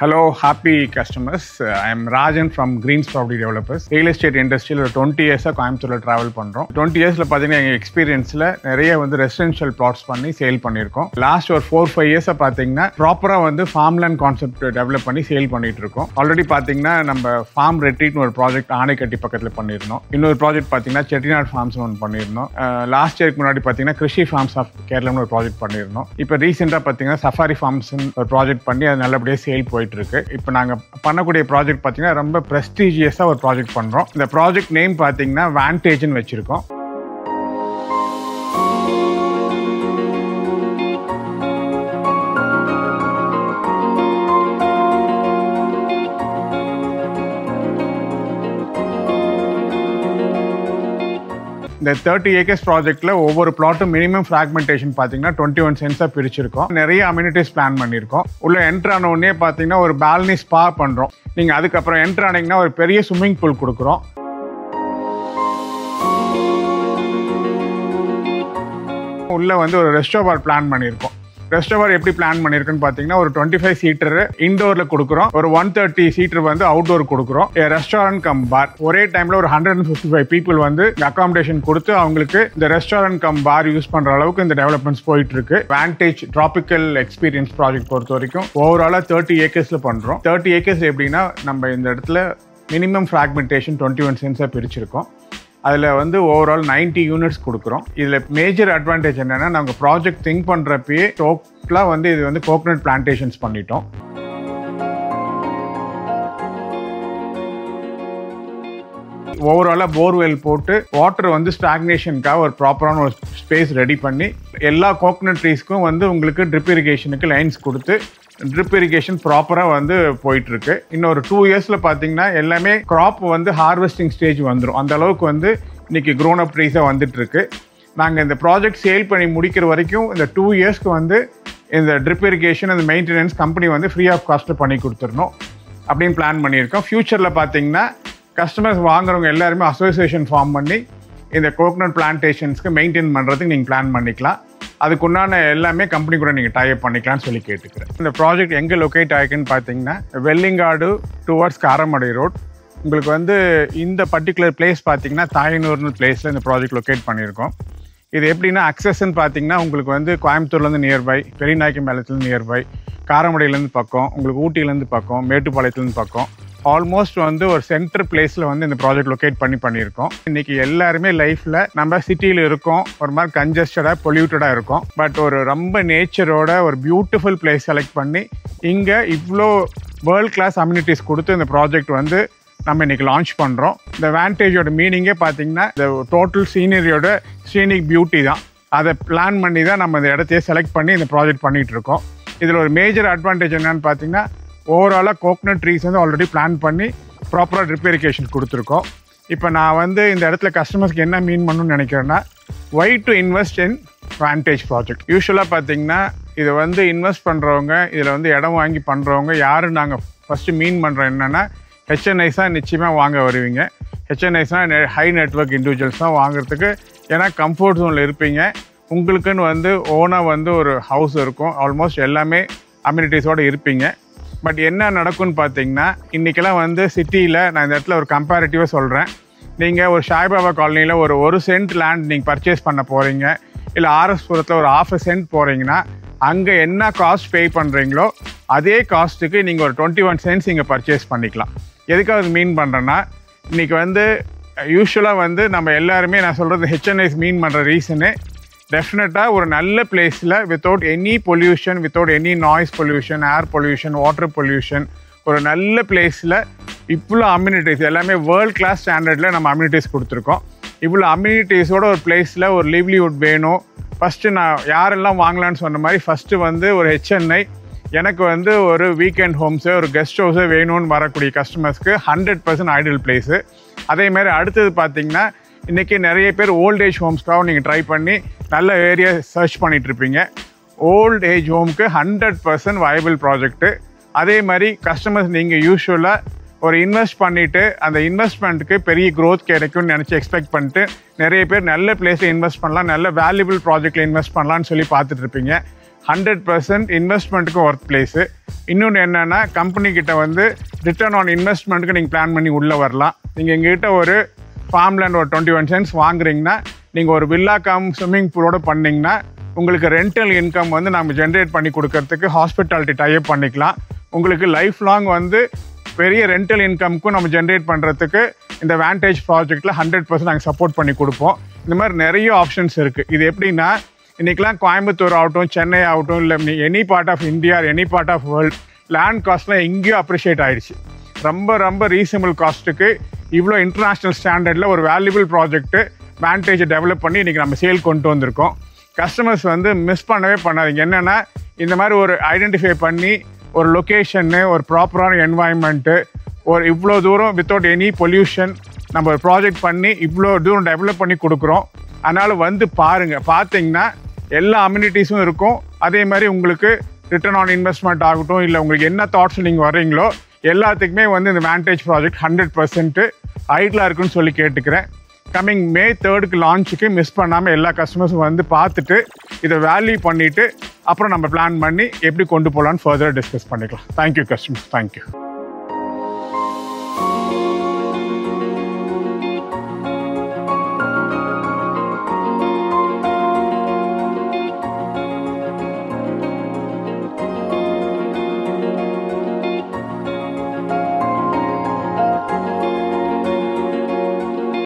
Hello, happy customers. I am Rajan from Greens Property Developers. Real estate industry 20 years Coimbatore travel பண்றோம். 20 yearsல பாத்தீங்கன்னா எங்க எக்ஸ்பீரியன்ஸ்ல நிறைய residential plots பண்ணி sale பண்ணிருக்கோம். Last ஒரு 4-5 இயர்ஸா பாத்தீங்கன்னா ப்ராப்பரா farmland கான்செப்ட் டெவலப் பண்ணி சேல் பண்ணிட்டு இருக்கோம். ஆல்ரெடி பாத்தீங்கன்னா நம்ம farm retreat ஒரு ப்ராஜெக்ட் ஆனைக்கட்டி பக்கத்துல பண்ணிருந்தோம். இன்னொரு ப்ராஜெக்ட் பாத்தீங்கன்னா செட்டிநாடு ஃபார்ம்ஸ் ஒன்னு பண்ணிருந்தோம். லாஸ்ட் இயருக்கு முன்னாடி பாத்தீங்கன்னா கிருஷி ஃபார்ம்ஸ் ஆஃப் கேரளான்னு ஒரு ப்ராஜெக்ட் பண்ணிருந்தோம். இப்போ ரீசெண்டா பாத்தீங்கன்னா சஃபாரி ஃபார்ம்ஸ் ஒரு ப்ராஜெக்ட் பண்ணி அது நல்லபடியா சேல் போயிட்டு இருக்கு. இப்போ நாங்க பண்ணக்கூடிய ப்ராஜெக்ட் பாத்தீங்கன்னா ரொம்ப பிரஸ்டீஜியஸா ஒரு ப்ராஜெக்ட் பண்றோம். இந்த ப்ராஜெக்ட் நேம் பாத்தீங்கன்னா வான்டேஜ்னு வச்சிருக்கோம். இந்த 30 acres ப்ராஜெக்ட்ல ஒவ்வொரு பிளாட்டும் மினிமம் ஃப்ராக்மெண்டேஷன் பாத்தீங்கன்னா 21 சென்ட்ஸா பிரிச்சிருக்கோம். நிறைய அம்யூனிட்டிஸ் பிளான் பண்ணிருக்கோம். உள்ள என்டர் ஆன உடனே பாத்தீங்கன்னா ஒரு பால்கனி ஸ்பா பண்றோம். நீங்க அதுக்கப்புறம் என்டர் ஆனீங்கன்னா ஒரு பெரிய ஸ்விம்மிங் பூல் கொடுக்குறோம். உள்ள ஒரு ரெஸ்டாரண்ட் பிளான் பண்ணிருக்கோம். ரெஸ்டாரண்ட் எப்படி பிளான் பண்ணிருக்குன்னு பாத்தீங்கன்னா ஒரு 25 சீட்டர் இன்டோர்ல கொடுக்குறோம். ஒரு 130 சீட்டர் அவுட்டோர் கொடுக்குறோம். ரெஸ்டாரண்ட் கம் பார் ஒரே டைம்ல ஒரு 155 பீப்புள் அகாமடேஷன் கொடுத்து அவங்களுக்கு இந்த ரெஸ்டாரண்ட் கம் பார் யூஸ் பண்ற அளவுக்கு இந்த டெவலப்மெண்ட்ஸ் போயிட்டு இருக்கு. வான்டேஜ் டிராபிக்கல் எக்ஸ்பீரியன்ஸ் ப்ராஜெக்ட் பொறுத்த வரைக்கும் ஓவராலா 30 acresல பண்றோம். 30 acres எப்படின்னா நம்ம இந்த இடத்துல மினிமம் ஃப்ராக்மெண்டேஷன் 21 சென்ட்ஸா பிரிச்சிருக்கோம். அதில் ஓவரால் 90 யூனிட்ஸ் கொடுக்குறோம். இதில் மேஜர் அட்வான்டேஜ் என்னென்னா நாங்கள் ப்ராஜெக்ட் திங்க் பண்ணுறப்பயே டோட்டலாக இது கோகனட் பிளான்டேஷன்ஸ் பண்ணிட்டோம். ஓவராலாக போர்வெல் போட்டு வாட்டர் ஸ்டாக்னேஷனுக்காக ஒரு ப்ராப்பரான ஒரு ஸ்பேஸ் ரெடி பண்ணி எல்லா கோகனட் ட்ரீஸ்க்கும் உங்களுக்கு ட்ரிப் இரிகேஷனுக்கு லைன்ஸ் கொடுத்து ட்ரிப் இரிகேஷன் ப்ராப்பராக போயிட்டு இருக்கு. இன்னொரு 2 இயர்ஸ்ல பார்த்தீங்கன்னா எல்லாமே கிராப் ஹார்வெஸ்டிங் ஸ்டேஜ் வந்துடும். அந்த அளவுக்கு இன்னைக்கு க்ரோன் அப் ட்ரீஸாக வந்துட்டு இருக்கு. நாங்கள் இந்த ப்ராஜெக்ட் சேல் பண்ணி முடிக்கிற வரைக்கும் இந்த 2 இயர்ஸ்க்கு இந்த ட்ரிப் இரிகேஷன் அந்த மெயின்டெனன்ஸ் கம்பெனி ஃப்ரீ ஆஃப் காஸ்ட்டில் பண்ணி கொடுத்துடணும் அப்படின்னு பிளான் பண்ணியிருக்கோம். ஃபியூச்சரில் பார்த்தீங்கன்னா கஸ்டமர்ஸ் வாங்குறவங்க எல்லாருமே அசோசியேஷன் ஃபார்ம் பண்ணி இந்த கோகனட் பிளான்டேஷன்ஸ்க்கு மெயின்டைன் பண்ணுறதுக்கு நீங்கள் பிளான் பண்ணிக்கலாம். அதுக்குண்டான எல்லாமே கம்பெனி கூட நீங்கள் டைப் பண்ணிக்கலாம்னு சொல்லி கேட்டுக்கிறேன். இந்த ப்ராஜெக்ட் எங்கே லொக்கேட் ஆகிக்குன்னு பார்த்தீங்கன்னா வெள்ளிங்காடு டுவர்ட்ஸ் காரமடை ரோட். உங்களுக்கு இந்த பர்டிகுலர் பிளேஸ் பார்த்தீங்கன்னா தாயனூர்னு பிளேஸில் இந்த ப்ராஜெக்ட் லொக்கேட் பண்ணியிருக்கோம். இது எப்படின்னா அக்சஸ்ன்னு பார்த்தீங்கன்னா உங்களுக்கு கோயம்புத்தூர்லேருந்து நியர்பை, பெரியநாயக்கி மேலத்துலேருந்து நியர்பை, காரமடையிலேருந்து பக்கம், உங்களுக்கு ஊட்டியிலேருந்து பக்கம், மேட்டுப்பாளையத்துலேருந்து பக்கம், ஆல்மோஸ்ட் ஒரு சென்டர் பிளேஸில் இந்த ப்ராஜெக்ட் லொக்கேட் பண்ணியிருக்கோம். இன்னைக்கு எல்லாருமே லைஃப்பில் நம்ம சிட்டியில் இருக்கோம், ஒரு மாதிரி கன்ஜஸ்டடாக பொல்யூட்டடாக இருக்கும். பட் ஒரு ரொம்ப நேச்சரோட ஒரு பியூட்டிஃபுல் பிளேஸ் செலக்ட் பண்ணி இங்கே இவ்வளோ வேர்ல்ட் கிளாஸ் அம்யூனிட்டிஸ் கொடுத்து இந்த ப்ராஜெக்ட் நம்ம இன்னைக்கு லான்ச் பண்ணுறோம். இந்த வான்டேஜோட மீனிங்கே பார்த்தீங்கன்னா இந்த டோட்டல் சீனரியோட சீனிக் பியூட்டி தான். அதை பிளான் பண்ணி தான் நம்ம இந்த இடத்தையே செலக்ட் பண்ணி இந்த ப்ராஜெக்ட் பண்ணிட்டு இருக்கோம். இதில் ஒரு மேஜர் அட்வான்டேஜ் என்னன்னு பார்த்தீங்கன்னா ஓவராலாக கோகனட் ட்ரீஸ் ஆல்ரெடி பிளான் பண்ணி ப்ராப்பராக ட்ரிப் இரிகேஷன் கொடுத்துருக்கோம். இப்போ நான் இந்த இடத்துல கஸ்டமர்ஸ்க்கு என்ன மீன் பண்ணணும்னு நினைக்கிறேன்னா why to invest in Vantage project. யூஸ்வலாக பார்த்தீங்கன்னா இதை இன்வெஸ்ட் பண்ணுறவங்க, இதில் இடம் வாங்கி பண்ணுறவங்க யார் நாங்கள் ஃபஸ்ட்டு மீன் பண்ணுறோம் என்னென்னா ஹெச்என்ஐஸாக நிச்சயமாக வாங்க வருவீங்க. ஹெச்என்ஐஸ்னால் ஹை நெட்வொர்க் இண்டிவிஜுவல்ஸ் தான் வாங்குறதுக்கு, ஏன்னா கம்ஃபர்ட் ஜோனில் இருப்பீங்க. உங்களுக்குன்னு ஓனாக ஒரு ஹவுஸ் இருக்கும், ஆல்மோஸ்ட் எல்லாமே அம்யூனிட்டிஸோடு இருப்பீங்க. பட் என்ன நடக்கும்னு பார்த்தீங்கன்னா இன்றைக்கெல்லாம் சிட்டியில் நான் இந்த இடத்துல ஒரு கம்பேரிட்டிவாக சொல்கிறேன். நீங்கள் ஒரு சாய்பாபா காலனியில் ஒரு சென்ட் லேண்ட் நீங்கள் பர்ச்சேஸ் பண்ண போகிறீங்க, இல்லை ஆர்எஸ்புரத்தில் ஒரு 1/2 சென்ட் போகிறீங்கன்னா அங்கே என்ன காஸ்ட் பே பண்ணுறீங்களோ அதே காஸ்ட்டுக்கு நீங்கள் ஒரு 21 சென்ட்ஸ் இங்கே பர்ச்சேஸ் பண்ணிக்கலாம். எதுக்காக மீன் பண்ணுறேன்னா இன்றைக்கி யூஸ்வலாக நம்ம எல்லாருமே நான் சொல்கிறது ஹெச்என்ஐஸ் மீன் பண்ணுற ரீசனு டெஃபினட்டாக ஒரு நல்ல பிளேஸில் without any pollution, without any noise pollution, air pollution, water pollution, ஒரு நல்ல பிளேஸில் இவ்வளோ அம்யூனிட்டிஸ் எல்லாமே வேர்ல்ட் கிளாஸ் ஸ்டாண்டர்டில் நம்ம அம்யூனிட்டிஸ் கொடுத்துருக்கோம். இவ்வளோ அம்யூனிட்டிஸோட ஒரு பிளேஸில் ஒரு லிவ்லிவுட் வேணும். ஃபஸ்ட்டு நான் யாரெல்லாம் வாங்கலான்னு சொன்ன மாதிரி ஃபஸ்ட்டு ஒரு ஹெச்என்ஐ எனக்கு ஒரு வீக்கெண்ட் ஹோம்ஸு, ஒரு கெஸ்ட் ஹவுஸு வேணும்னு வரக்கூடிய கஸ்டமர்ஸ்க்கு 100% ஐடியல் பிளேஸு. அதேமாதிரி அடுத்தது பார்த்திங்கன்னா இன்றைக்கி நிறைய பேர் ஓல்ட் ஏஜ் ஹோம்ஸ்க்காகவும் நீங்கள் ட்ரை பண்ணி நல்ல ஏரியா சர்ச் பண்ணிகிட்ருப்பீங்க. ஓல்ட் ஏஜ் ஹோமுக்கு 100% வயபிள் ப்ராஜெக்ட்டு. அதே மாதிரி கஸ்டமர்ஸ் நீங்கள் யூஸ்வலாக ஒரு இன்வெஸ்ட் பண்ணிவிட்டு அந்த இன்வெஸ்ட்மெண்ட்டுக்கு பெரிய க்ரோத் கிடைக்கும்னு நினச்சி எக்ஸ்பெக்ட் பண்ணிட்டு நிறைய பேர் நல்ல பிளேஸில் இன்வெஸ்ட் பண்ணலாம், நல்ல வேல்யூபிள் ப்ராஜெக்டில் இன்வெஸ்ட் பண்ணலான்னு சொல்லி பார்த்துட்ருப்பீங்க. 100% இன்வெஸ்ட்மெண்ட்டுக்கும் ஒர்த் பிளேஸு. இன்னொன்று என்னென்னா கம்பெனி கிட்ட வந்து ரிட்டர்ன் ஆன் இன்வெஸ்ட்மெண்ட்டுக்கு நீங்கள் பிளான் பண்ணி உள்ளே வரலாம். நீங்கள் எங்ககிட்ட ஒரு ஃபார்ம் லேண்ட் ஒரு 21 cents வாங்குறீங்கன்னா நீங்கள் ஒரு வில்லா கம் ஸ்விம்மிங் பூலோடு பண்ணிங்கன்னா உங்களுக்கு ரெண்டல் இன்கம் வந்து நம்ம ஜென்ரேட் பண்ணி கொடுக்கறதுக்கு ஹாஸ்பிட்டாலிட்டி டைப் பண்ணிக்கலாம். உங்களுக்கு லைஃப் லாங் வந்து பெரிய ரெண்டல் இன்கம்க்கும் நம்ம ஜென்ரேட் பண்ணுறதுக்கு இந்த வேண்டேஜ் ப்ராஜெக்டில் 100% நாங்கள் சப்போர்ட் பண்ணி கொடுப்போம். இந்த மாதிரி நிறைய ஆப்ஷன்ஸ் இருக்குது. இது எப்படின்னா இன்றைக்கெலாம் கோயம்புத்தூர் ஆகட்டும், சென்னை ஆகட்டும், இல்லை any part of India, any part of world, land காஸ்ட்லாம் எங்கேயும் அப்ரிஷியேட் ஆகிடுச்சு. ரொம்ப ரொம்ப ரீசனபிள் காஸ்ட்டுக்கு இவ்வளோ இன்டர்நேஷ்னல் ஸ்டாண்டர்டில் ஒரு வேல்யூபிள் ப்ராஜெக்ட்டு வேண்டேஜை டெவலப் பண்ணி இன்றைக்கி நம்ம சேல் கொண்டு வந்திருக்கோம். கஸ்டமர்ஸ் வந்து மிஸ் பண்ணவே பண்ணாதீங்க. என்னென்னா இந்த மாதிரி ஒரு ஐடென்டிஃபை பண்ணி ஒரு லொக்கேஷன்னு, ஒரு ப்ராப்பரான என்வாயன்மெண்ட்டு, ஒரு இவ்வளோ தூரம் வித்தவுட் எனி பொல்யூஷன் நம்ம ஒரு ப்ராஜெக்ட் பண்ணி இவ்வளோ தூரம் டெவலப் பண்ணி கொடுக்குறோம். அதனால் வந்து பாருங்கள். பார்த்தீங்கன்னா எல்லா அம்யூனிட்டிஸும் இருக்கும். அதே மாதிரி உங்களுக்கு ரிட்டர்ன் ஆன் இன்வெஸ்ட்மெண்ட் ஆகட்டும், இல்லை உங்களுக்கு என்ன தாட்ஸ் நீங்கள் வர்றீங்களோ எல்லாத்துக்குமே வந்து இந்த வேண்டேஜ் ப்ராஜெக்ட் 100% ஐடில் இருக்குன்னு சொல்லி கேட்டுக்கிறேன். கம்மிங் May 3 லான்ச்சுக்கு மிஸ் பண்ணாமல் எல்லா கஸ்டமர்ஸும் வந்து பார்த்துட்டு இதை வேல்யூ பண்ணிவிட்டு அப்புறம் நம்ம பிளான் பண்ணி எப்படி கொண்டு போகலான்னு ஃபர்தராக டிஸ்கஸ் பண்ணிக்கலாம். Thank you customers, thank you.